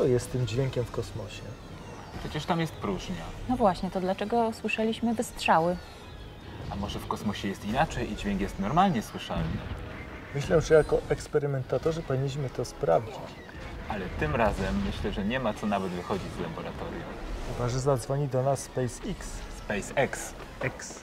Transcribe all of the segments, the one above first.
to jest z tym dźwiękiem w kosmosie? Przecież tam jest próżnia. No właśnie, to dlaczego słyszeliśmy wystrzały? A może w kosmosie jest inaczej i dźwięk jest normalnie słyszalny? Myślę, że jako eksperymentatorzy powinniśmy to sprawdzić. Ale tym razem myślę, że nie ma co nawet wychodzić z laboratorium. Chyba że zadzwoni do nas SpaceX. SpaceX. X.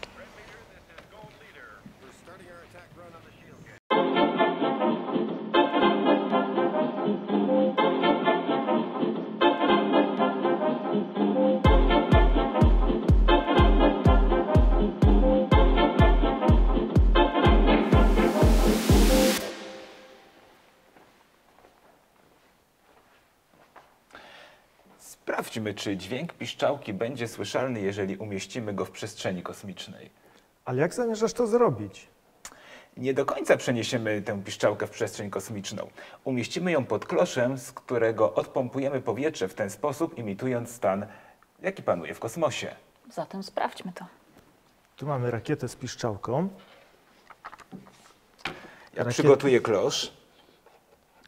Sprawdźmy, czy dźwięk piszczałki będzie słyszalny, jeżeli umieścimy go w przestrzeni kosmicznej. Ale jak zamierzasz to zrobić? Nie do końca przeniesiemy tę piszczałkę w przestrzeń kosmiczną. Umieścimy ją pod kloszem, z którego odpompujemy powietrze w ten sposób, imitując stan, jaki panuje w kosmosie. Zatem sprawdźmy to. Tu mamy rakietę z piszczałką. Ja przygotuję klosz.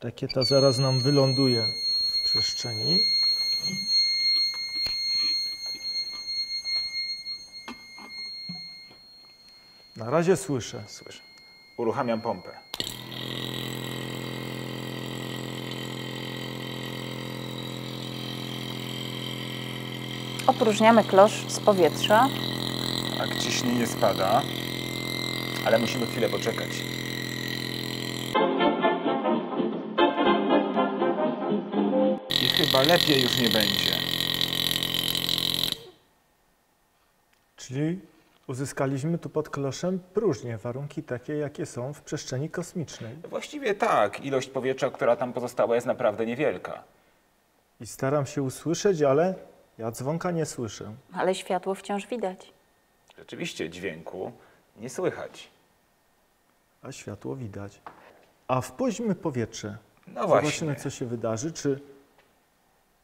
Rakieta zaraz nam wyląduje w przestrzeni. Na razie słyszę. Słyszę. Uruchamiam pompę. Opróżniamy klosz z powietrza. Tak, ciśnienie spada, ale musimy chwilę poczekać. I chyba lepiej już nie będzie. Czyli uzyskaliśmy tu pod kloszem próżnię, warunki takie, jakie są w przestrzeni kosmicznej. Właściwie tak, ilość powietrza, która tam pozostała, jest naprawdę niewielka. I staram się usłyszeć, ale ja dzwonka nie słyszę. Ale światło wciąż widać. Rzeczywiście dźwięku nie słychać. A światło widać. A wpuśćmy powietrze. No Zobaczymy, właśnie. co się wydarzy, czy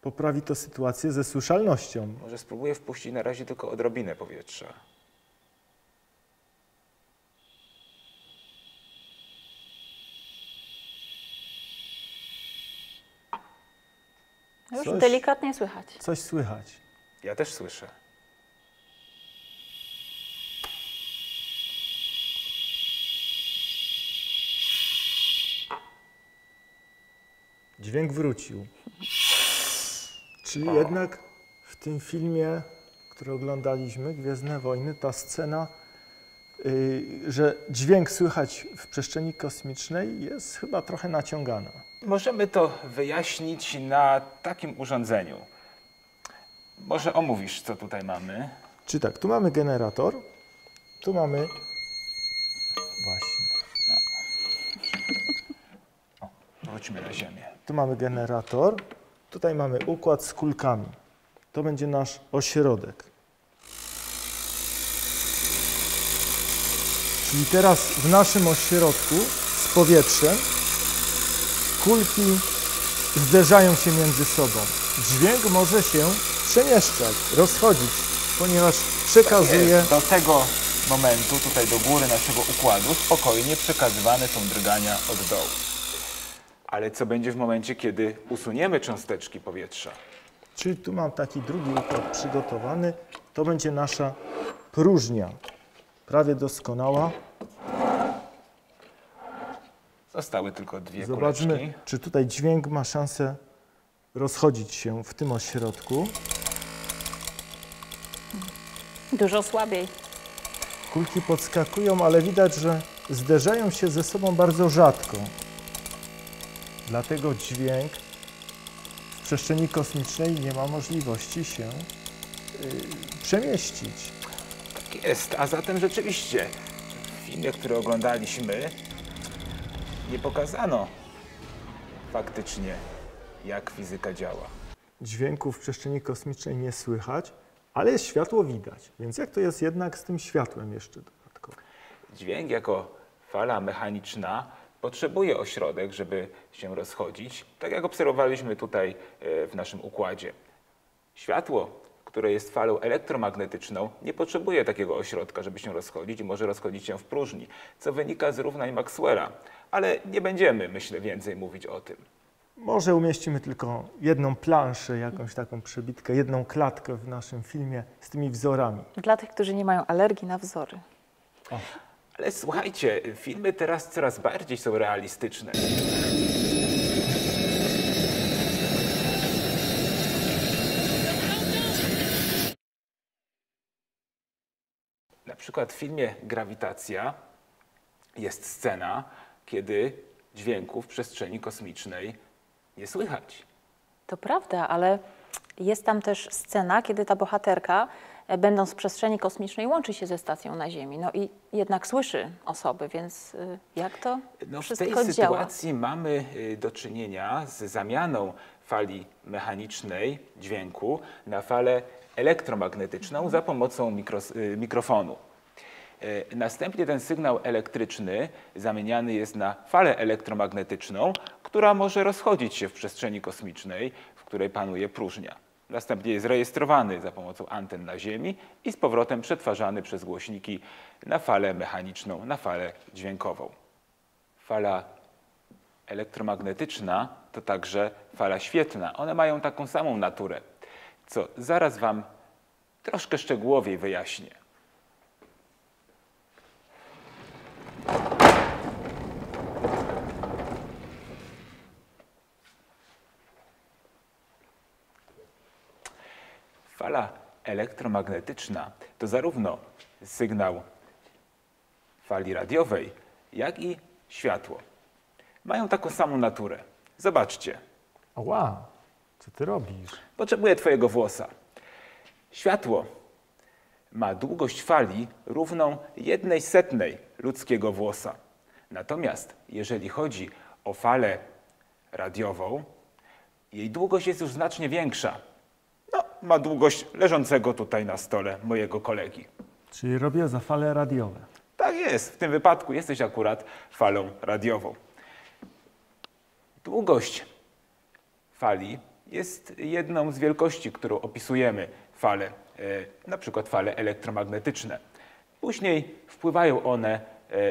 poprawi to sytuację ze słyszalnością. Może spróbuję wpuścić na razie tylko odrobinę powietrza. Już Coś- delikatnie słychać. Coś słychać. Ja też słyszę. Dźwięk wrócił. Czyli jednak w tym filmie, który oglądaliśmy, Gwiezdne Wojny, ta scena, że dźwięk słychać w przestrzeni kosmicznej jest chyba trochę naciągana. Możemy to wyjaśnić na takim urządzeniu. Może omówisz, co tutaj mamy? Czy tak, tu mamy generator, tu mamy... Właśnie. Wróćmy na ziemię. Tu mamy generator, tutaj mamy układ z kulkami. To będzie nasz ośrodek. Czyli teraz w naszym ośrodku z powietrzem kulki zderzają się między sobą. Dźwięk może się przemieszczać, rozchodzić, ponieważ przekazuje... Jest. Do tego momentu, tutaj do góry naszego układu, spokojnie przekazywane są drgania od dołu. Ale co będzie w momencie, kiedy usuniemy cząsteczki powietrza? Czyli tu mam taki drugi układ przygotowany. To będzie nasza próżnia. Prawie doskonała. Zostały tylko dwie Zobaczmy, kuleczki. czy tutaj dźwięk ma szansę rozchodzić się w tym ośrodku. Dużo słabiej. Kulki podskakują, ale widać, że zderzają się ze sobą bardzo rzadko. Dlatego dźwięk w przestrzeni kosmicznej nie ma możliwości się przemieścić. Tak jest, a zatem rzeczywiście w filmie, który oglądaliśmy, nie pokazano faktycznie, jak fizyka działa. Dźwięku w przestrzeni kosmicznej nie słychać, ale jest światło widać. Więc jak to jest jednak z tym światłem jeszcze dodatkowo? Dźwięk jako fala mechaniczna potrzebuje ośrodek, żeby się rozchodzić, tak jak obserwowaliśmy tutaj w naszym układzie. Światło, które jest falą elektromagnetyczną, nie potrzebuje takiego ośrodka, żeby się rozchodzić i może rozchodzić się w próżni, co wynika z równań Maxwella. Ale nie będziemy, myślę, więcej mówić o tym. Może umieścimy tylko jedną planszę, jakąś taką przebitkę, jedną klatkę w naszym filmie z tymi wzorami. Dla tych, którzy nie mają alergii na wzory. Ale słuchajcie, filmy teraz coraz bardziej są realistyczne. Na przykład w filmie Grawitacja jest scena, kiedy dźwięku w przestrzeni kosmicznej nie słychać. To prawda, ale jest tam też scena, kiedy ta bohaterka, będąc w przestrzeni kosmicznej, łączy się ze stacją na Ziemi. No i jednak słyszy osoby, więc jak to No, w wszystko tej działa? sytuacji mamy do czynienia z zamianą fali mechanicznej dźwięku na falę elektromagnetyczną za pomocą mikrofonu. Następnie ten sygnał elektryczny zamieniany jest na falę elektromagnetyczną, która może rozchodzić się w przestrzeni kosmicznej, w której panuje próżnia. Następnie jest rejestrowany za pomocą anten na Ziemi i z powrotem przetwarzany przez głośniki na falę mechaniczną, na falę dźwiękową. Fala elektromagnetyczna to także fala świetlna. One mają taką samą naturę, co zaraz Wam troszkę szczegółowiej wyjaśnię. Fala elektromagnetyczna to zarówno sygnał fali radiowej, jak i światło. Mają taką samą naturę. Zobaczcie. Ła, co ty robisz? Potrzebuję Twojego włosa. Światło ma długość fali równą 1/100 ludzkiego włosa. Natomiast jeżeli chodzi o falę radiową, jej długość jest już znacznie większa. No, ma długość leżącego tutaj na stole mojego kolegi. Czyli robię za fale radiowe. Tak jest, w tym wypadku jesteś akurat falą radiową. Długość fali jest jedną z wielkości, którą opisujemy fale, na przykład fale elektromagnetyczne. Później wpływają one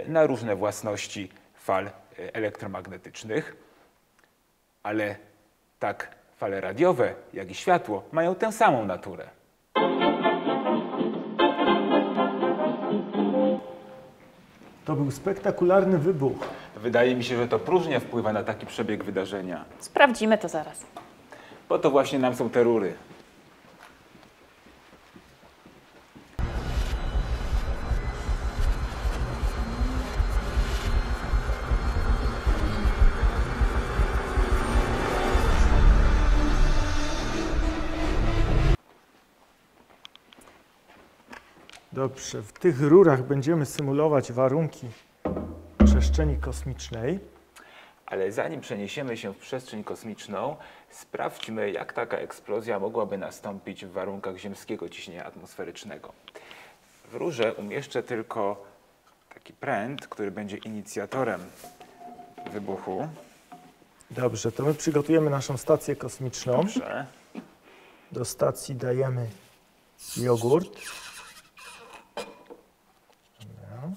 na różne własności fal elektromagnetycznych, ale tak fale radiowe, jak i światło mają tę samą naturę. To był spektakularny wybuch. Wydaje mi się, że to próżnia wpływa na taki przebieg wydarzenia. Sprawdzimy to zaraz. Po to właśnie nam są te rury. Dobrze, w tych rurach będziemy symulować warunki przestrzeni kosmicznej. Ale zanim przeniesiemy się w przestrzeń kosmiczną, sprawdźmy, jak taka eksplozja mogłaby nastąpić w warunkach ziemskiego ciśnienia atmosferycznego. W rurze umieszczę tylko taki pręt, który będzie inicjatorem wybuchu. Dobrze, to my przygotujemy naszą stację kosmiczną. Dobrze. Do stacji dajemy jogurt. Dobra.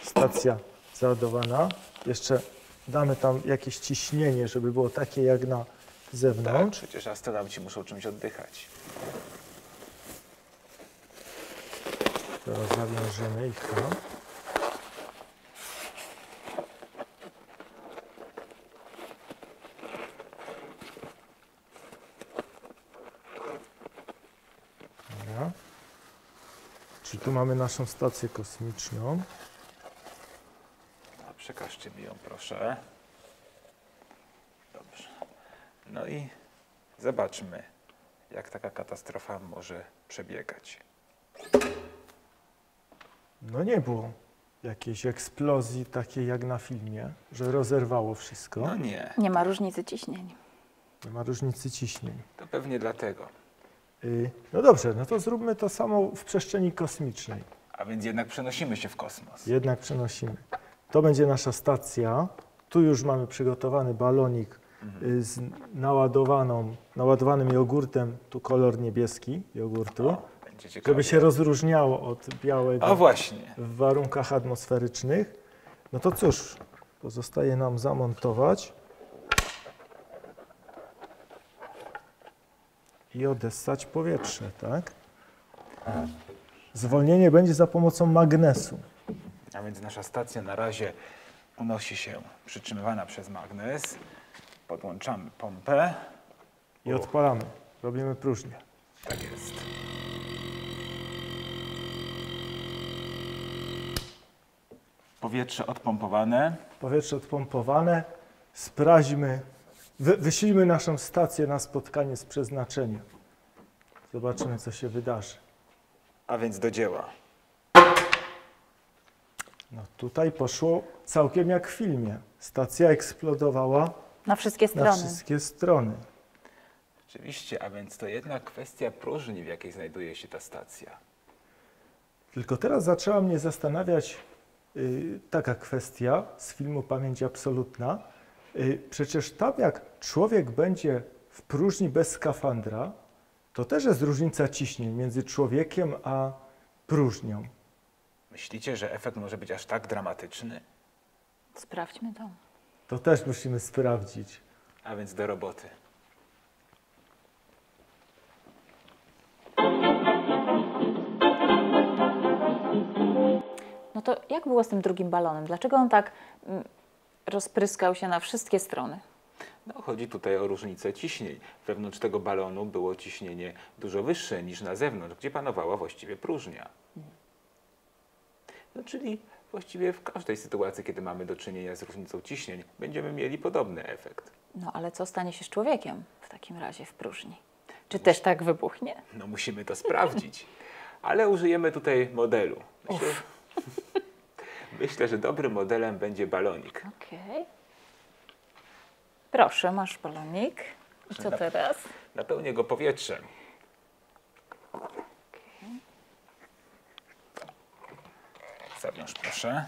Stacja załadowana. Jeszcze damy tam jakieś ciśnienie, żeby było takie jak na Tak, zewnątrz. przecież astronauci muszą czymś oddychać. Teraz zawiążemy ich tam. Dobra. Czyli tu mamy naszą stację kosmiczną. No, przekażcie mi ją, proszę. Dobrze. No i zobaczmy, jak taka katastrofa może przebiegać. No nie było jakiejś eksplozji takiej jak na filmie, że rozerwało wszystko. No nie, Nie ma różnicy ciśnień. Nie ma różnicy ciśnień. to pewnie dlatego. No dobrze, no to zróbmy to samo w przestrzeni kosmicznej. A więc jednak przenosimy się w kosmos. Jednak przenosimy. To będzie nasza stacja. Tu już mamy przygotowany balonik z naładowanym jogurtem. Tu kolor niebieski jogurtu. Będzie ciekawie. żeby się rozróżniało od białego O właśnie. w warunkach atmosferycznych. No to cóż, pozostaje nam zamontować i odessać powietrze, tak? Zwolnienie będzie za pomocą magnesu. A więc nasza stacja na razie unosi się przytrzymywana przez magnes. Podłączamy pompę. I odpalamy. Robimy próżnię. Tak jest. Powietrze odpompowane. Powietrze odpompowane. Sprawdźmy, wyślijmy naszą stację na spotkanie z przeznaczeniem. Zobaczymy, co się wydarzy. A więc do dzieła. No tutaj poszło całkiem jak w filmie. Stacja eksplodowała Na wszystkie na strony. wszystkie strony. Rzeczywiście, a więc to jednak kwestia próżni, w jakiej znajduje się ta stacja. Tylko teraz zaczęła mnie zastanawiać taka kwestia z filmu Pamięć Absolutna. Przecież tam jak człowiek będzie w próżni bez skafandra, to też jest różnica ciśnień między człowiekiem a próżnią. Myślicie, że efekt może być aż tak dramatyczny? Sprawdźmy to. To też musimy sprawdzić. A więc do roboty. No to jak było z tym drugim balonem? Dlaczego on tak rozpryskał się na wszystkie strony? No, chodzi tutaj o różnicę ciśnień. Wewnątrz tego balonu było ciśnienie dużo wyższe niż na zewnątrz, gdzie panowała właściwie próżnia. No, czyli właściwie w każdej sytuacji, kiedy mamy do czynienia z różnicą ciśnień, będziemy mieli podobny efekt. No ale co stanie się z człowiekiem w takim razie w próżni? Czy też tak wybuchnie? No, musimy to sprawdzić. Ale użyjemy tutaj modelu. Myślę, że dobrym modelem będzie balonik. Okej. Proszę, masz balonik. I co teraz? Napełnię go powietrzem. Zawiąż proszę.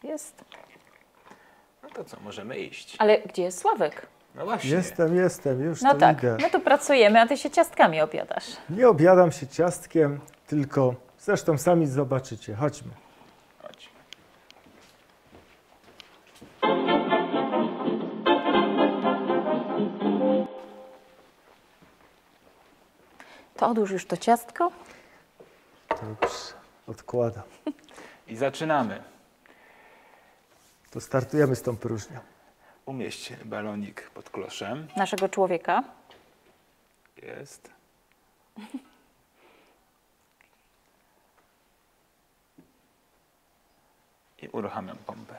Jest. No to co, możemy iść. Ale gdzie jest Sławek? No właśnie. Jestem, już No to tak, idę. my tu pracujemy, a ty się ciastkami obiadasz. Nie obiadam się ciastkiem, tylko zresztą sami zobaczycie. Chodźmy. Chodź. To odłóż już to ciastko. Dobrze, odkładam. I zaczynamy. To startujemy z tą próżnią. Umieść balonik pod kloszem. Naszego człowieka. Jest. I uruchamiam pompę.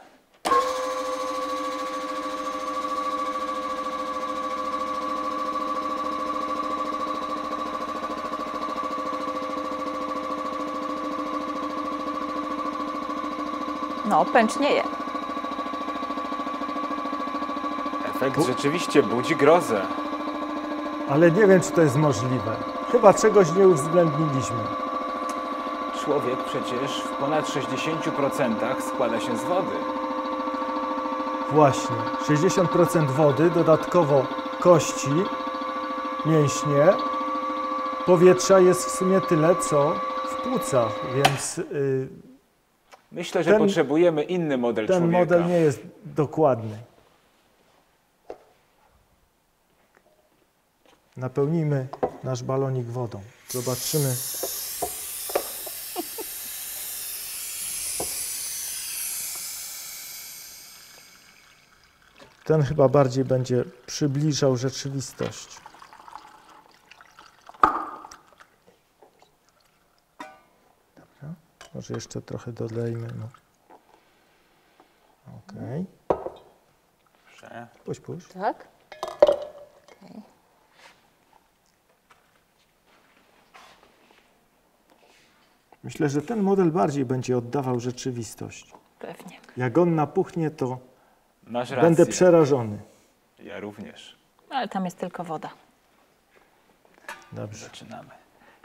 No, pęcznieje. Efekt rzeczywiście budzi grozę. Ale nie wiem, czy to jest możliwe. Chyba czegoś nie uwzględniliśmy. Człowiek przecież w ponad 60% składa się z wody. Właśnie, 60% wody, dodatkowo kości, mięśnie. Powietrza jest w sumie tyle, co w płucach, więc Myślę, że Ten- potrzebujemy inny model ten człowieka. model nie jest dokładny. Napełnijmy nasz balonik wodą. Zobaczymy. Ten chyba bardziej będzie przybliżał rzeczywistość. Dobra. Może jeszcze trochę dolejmy. No. Okej. Dobrze. Puść. Tak? Okej. Myślę, że ten model bardziej będzie oddawał rzeczywistość. Pewnie. Jak on napuchnie, to Masz rację. będę przerażony. Ja również. Ale tam jest tylko woda. Dobrze. Zaczynamy.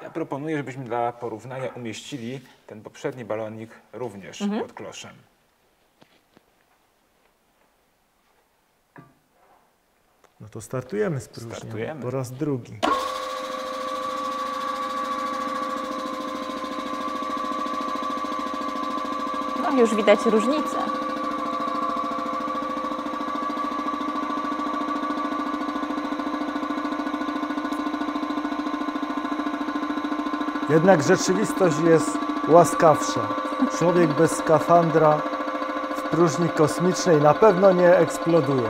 Ja proponuję, żebyśmy dla porównania umieścili ten poprzedni balonik również pod kloszem. No to startujemy z próżnią. Startujemy. Po raz drugi. No już widać różnicę. Jednak rzeczywistość jest łaskawsza. Człowiek bez skafandra w próżni kosmicznej na pewno nie eksploduje.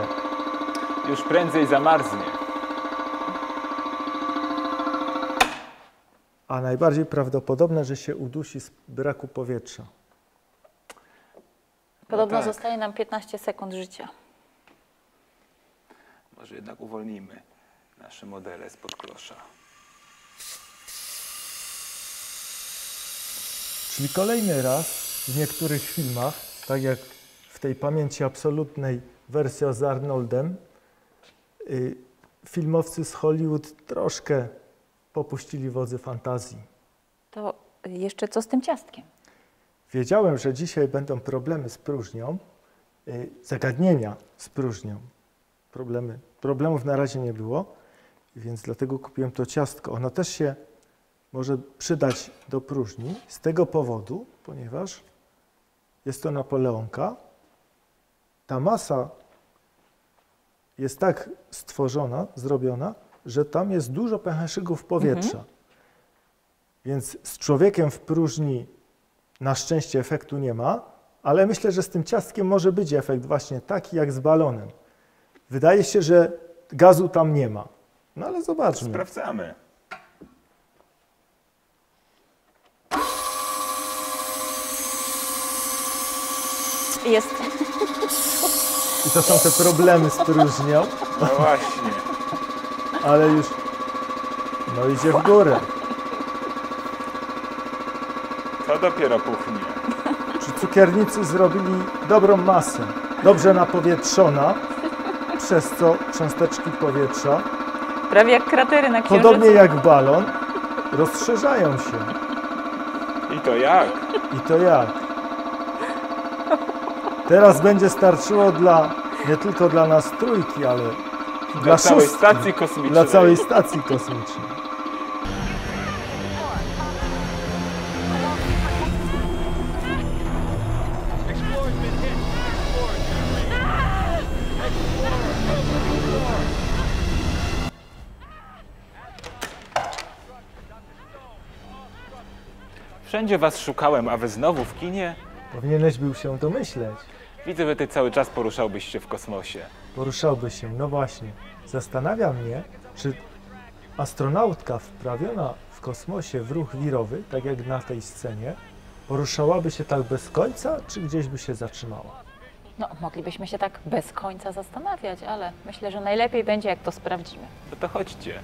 Już prędzej zamarznie. A najbardziej prawdopodobne, że się udusi z braku powietrza. Podobno tak. zostaje nam 15 sekund życia. Może jednak uwolnimy nasze modele spod klosza. Czyli kolejny raz w niektórych filmach, tak jak w tej Pamięci Absolutnej wersji z Arnoldem, filmowcy z Hollywood troszkę popuścili wodzy fantazji. To jeszcze co z tym ciastkiem? Wiedziałem, że dzisiaj będą problemy z próżnią, zagadnienia z próżnią. Problemów na razie nie było, więc dlatego kupiłem to ciastko. Ono też się może przydać do próżni z tego powodu, ponieważ jest to Napoleonka. Ta masa jest tak stworzona, zrobiona, że tam jest dużo pęcherzyków powietrza. Więc z człowiekiem w próżni na szczęście efektu nie ma, ale myślę, że z tym ciastkiem może być efekt właśnie taki jak z balonem. Wydaje się, że gazu tam nie ma. No ale zobaczmy. Sprawdzamy. Jest. I to są te problemy z próżnią, No właśnie. ale już no idzie w górę. To dopiero puchnie. Czy cukiernicy zrobili dobrą masę, dobrze napowietrzona, przez co cząsteczki powietrza, Prawie jak kratery na Księżycu. podobnie jak balon, rozszerzają się. I to jak? I to jak? Teraz będzie starczyło nie tylko dla nas trójki, ale dla całej szóstki, stacji kosmicznej. dla całej stacji kosmicznej. Wszędzie was szukałem, a wy znowu w kinie? Powinieneś był się domyśleć. Widzę, że ty cały czas poruszałbyś się w kosmosie. Poruszałby się, no właśnie. Zastanawia mnie, czy astronautka wprawiona w kosmosie w ruch wirowy, tak jak na tej scenie, poruszałaby się tak bez końca, czy gdzieś by się zatrzymała? No, moglibyśmy się tak bez końca zastanawiać, ale myślę, że najlepiej będzie, jak to sprawdzimy. No to chodźcie.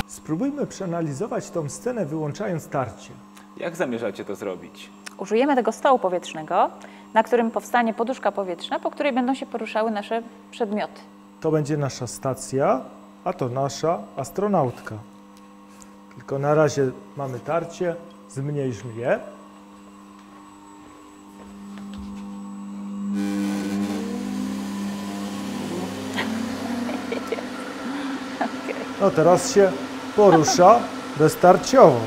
Spróbujmy przeanalizować tą scenę, wyłączając tarcie. Jak zamierzacie to zrobić? Użyjemy tego stołu powietrznego, na którym powstanie poduszka powietrzna, po której będą się poruszały nasze przedmioty. To będzie nasza stacja, a to nasza astronautka. Tylko na razie mamy tarcie, zmniejszmy je. No teraz się porusza beztarciowo.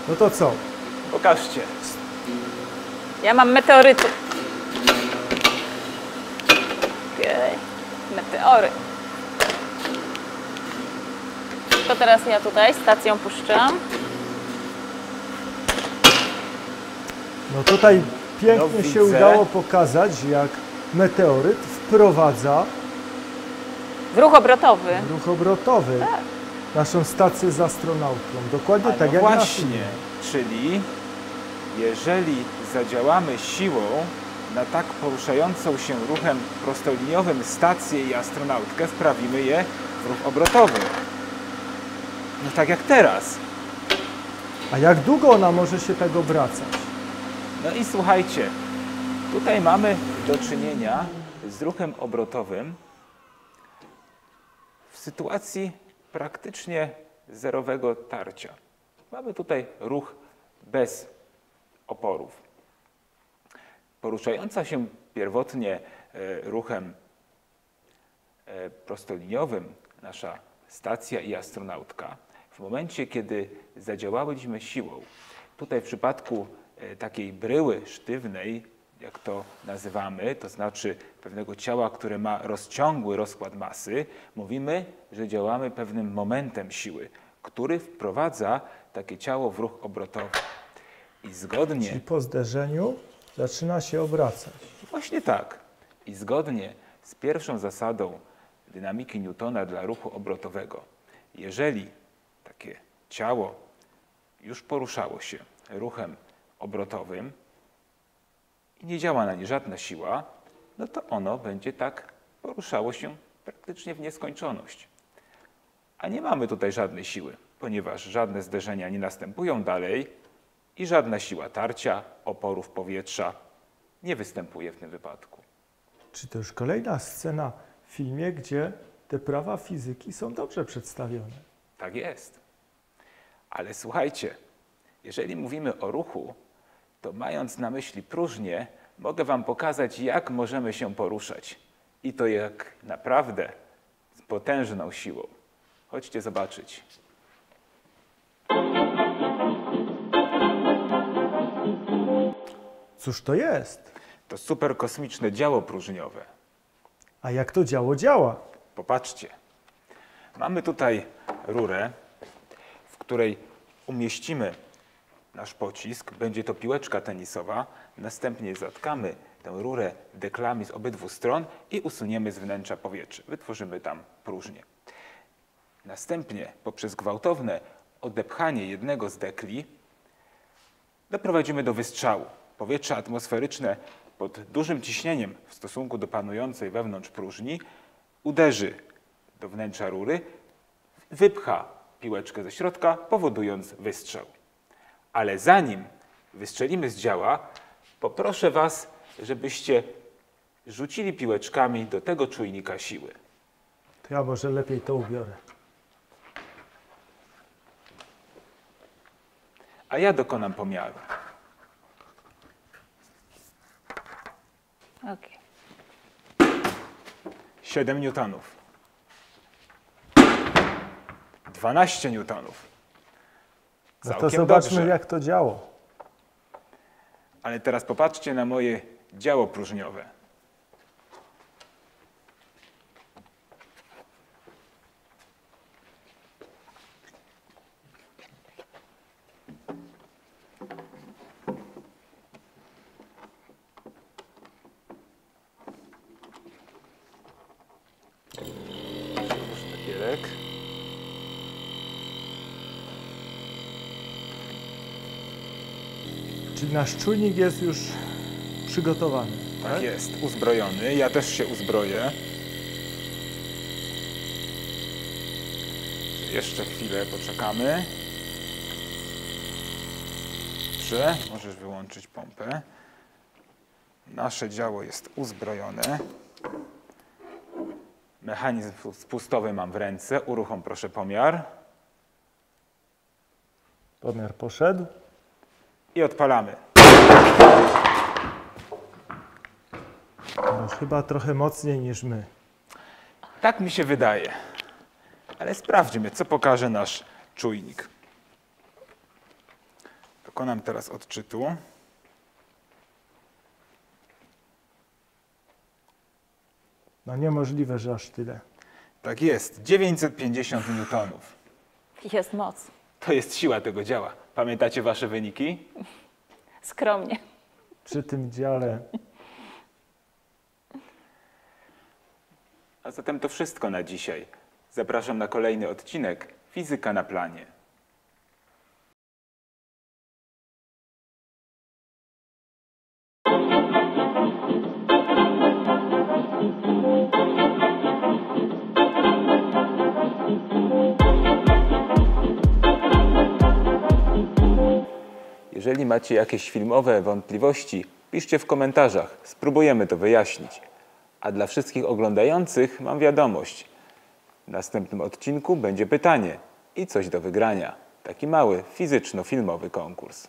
No to co? Pokażcie. Ja mam meteoryty. Okej. Meteory. To teraz ja tutaj stacją puszczam. No tutaj pięknie No, się widzę. udało pokazać, jak meteoryt wprowadza W ruch obrotowy. ruch obrotowy naszą stację z astronautką. Dokładnie A tak no jak na właśnie, filmie. czyli jeżeli zadziałamy siłą na tak poruszającą się ruchem prostoliniowym stację i astronautkę, wprawimy je w ruch obrotowy. No tak jak teraz. A jak długo ona może się tak obracać? No i słuchajcie, tutaj mamy do czynienia z ruchem obrotowym w sytuacji praktycznie zerowego tarcia. Mamy tutaj ruch bez oporów. Poruszająca się pierwotnie ruchem prostoliniowym nasza stacja i astronautka, w momencie, kiedy zadziałałyśmy siłą, tutaj w przypadku takiej bryły sztywnej, jak to nazywamy, to znaczy pewnego ciała, które ma rozciągły rozkład masy, mówimy, że działamy pewnym momentem siły, który wprowadza takie ciało w ruch obrotowy. I zgodnie... Czyli po zderzeniu zaczyna się obracać. Właśnie tak. I zgodnie z pierwszą zasadą dynamiki Newtona dla ruchu obrotowego, jeżeli takie ciało już poruszało się ruchem obrotowym i nie działa na nie żadna siła, no to ono będzie tak poruszało się praktycznie w nieskończoność. A nie mamy tutaj żadnej siły, ponieważ żadne zderzenia nie następują dalej i żadna siła tarcia, oporów powietrza nie występuje w tym wypadku. Czy to już kolejna scena w filmie, gdzie te prawa fizyki są dobrze przedstawione? Tak jest. Ale słuchajcie, jeżeli mówimy o ruchu, to mając na myśli próżnię, mogę wam pokazać, jak możemy się poruszać. I to jak naprawdę z potężną siłą. Chodźcie zobaczyć. Cóż to jest? To superkosmiczne działo próżniowe. A jak to działo działa? Popatrzcie. Mamy tutaj rurę, w której umieścimy nasz pocisk. Będzie to piłeczka tenisowa. Następnie zatkamy tę rurę deklami z obydwu stron i usuniemy z wnętrza powietrze. Wytworzymy tam próżnię. Następnie poprzez gwałtowne odepchanie jednego z dekli doprowadzimy do wystrzału. Powietrze atmosferyczne pod dużym ciśnieniem w stosunku do panującej wewnątrz próżni uderzy do wnętrza rury, wypcha piłeczkę ze środka, powodując wystrzał. Ale zanim wystrzelimy z działa, poproszę was, żebyście rzucili piłeczkami do tego czujnika siły. To ja może lepiej to ubiorę. A ja dokonam pomiaru. Okay. 7 newtonów. 12 newtonów. No to Całkiem zobaczmy, dobrze. jak to działo. Ale teraz popatrzcie na moje działo próżniowe. Sztakierek. Czyli nasz czujnik jest już przygotowany. Tak jest, uzbrojony. Ja też się uzbroję. Jeszcze chwilę poczekamy. Dobrze, możesz wyłączyć pompę. Nasze działo jest uzbrojone. Mechanizm spustowy mam w ręce. Uruchom proszę pomiar. Pomiar poszedł. I odpalamy. No, chyba trochę mocniej niż my. Tak mi się wydaje. Ale sprawdźmy, co pokaże nasz czujnik. Dokonam teraz odczytu. No niemożliwe, że aż tyle. Tak jest, 950 newtonów. Jest moc. To jest siła tego działa. Pamiętacie wasze wyniki? Skromnie. Przy tym dziale A zatem to wszystko na dzisiaj. Zapraszam na kolejny odcinek Fizyka na planie. Jeżeli macie jakieś filmowe wątpliwości, piszcie w komentarzach. Spróbujemy to wyjaśnić. A dla wszystkich oglądających mam wiadomość. W następnym odcinku będzie pytanie i coś do wygrania. Taki mały fizyczno-filmowy konkurs.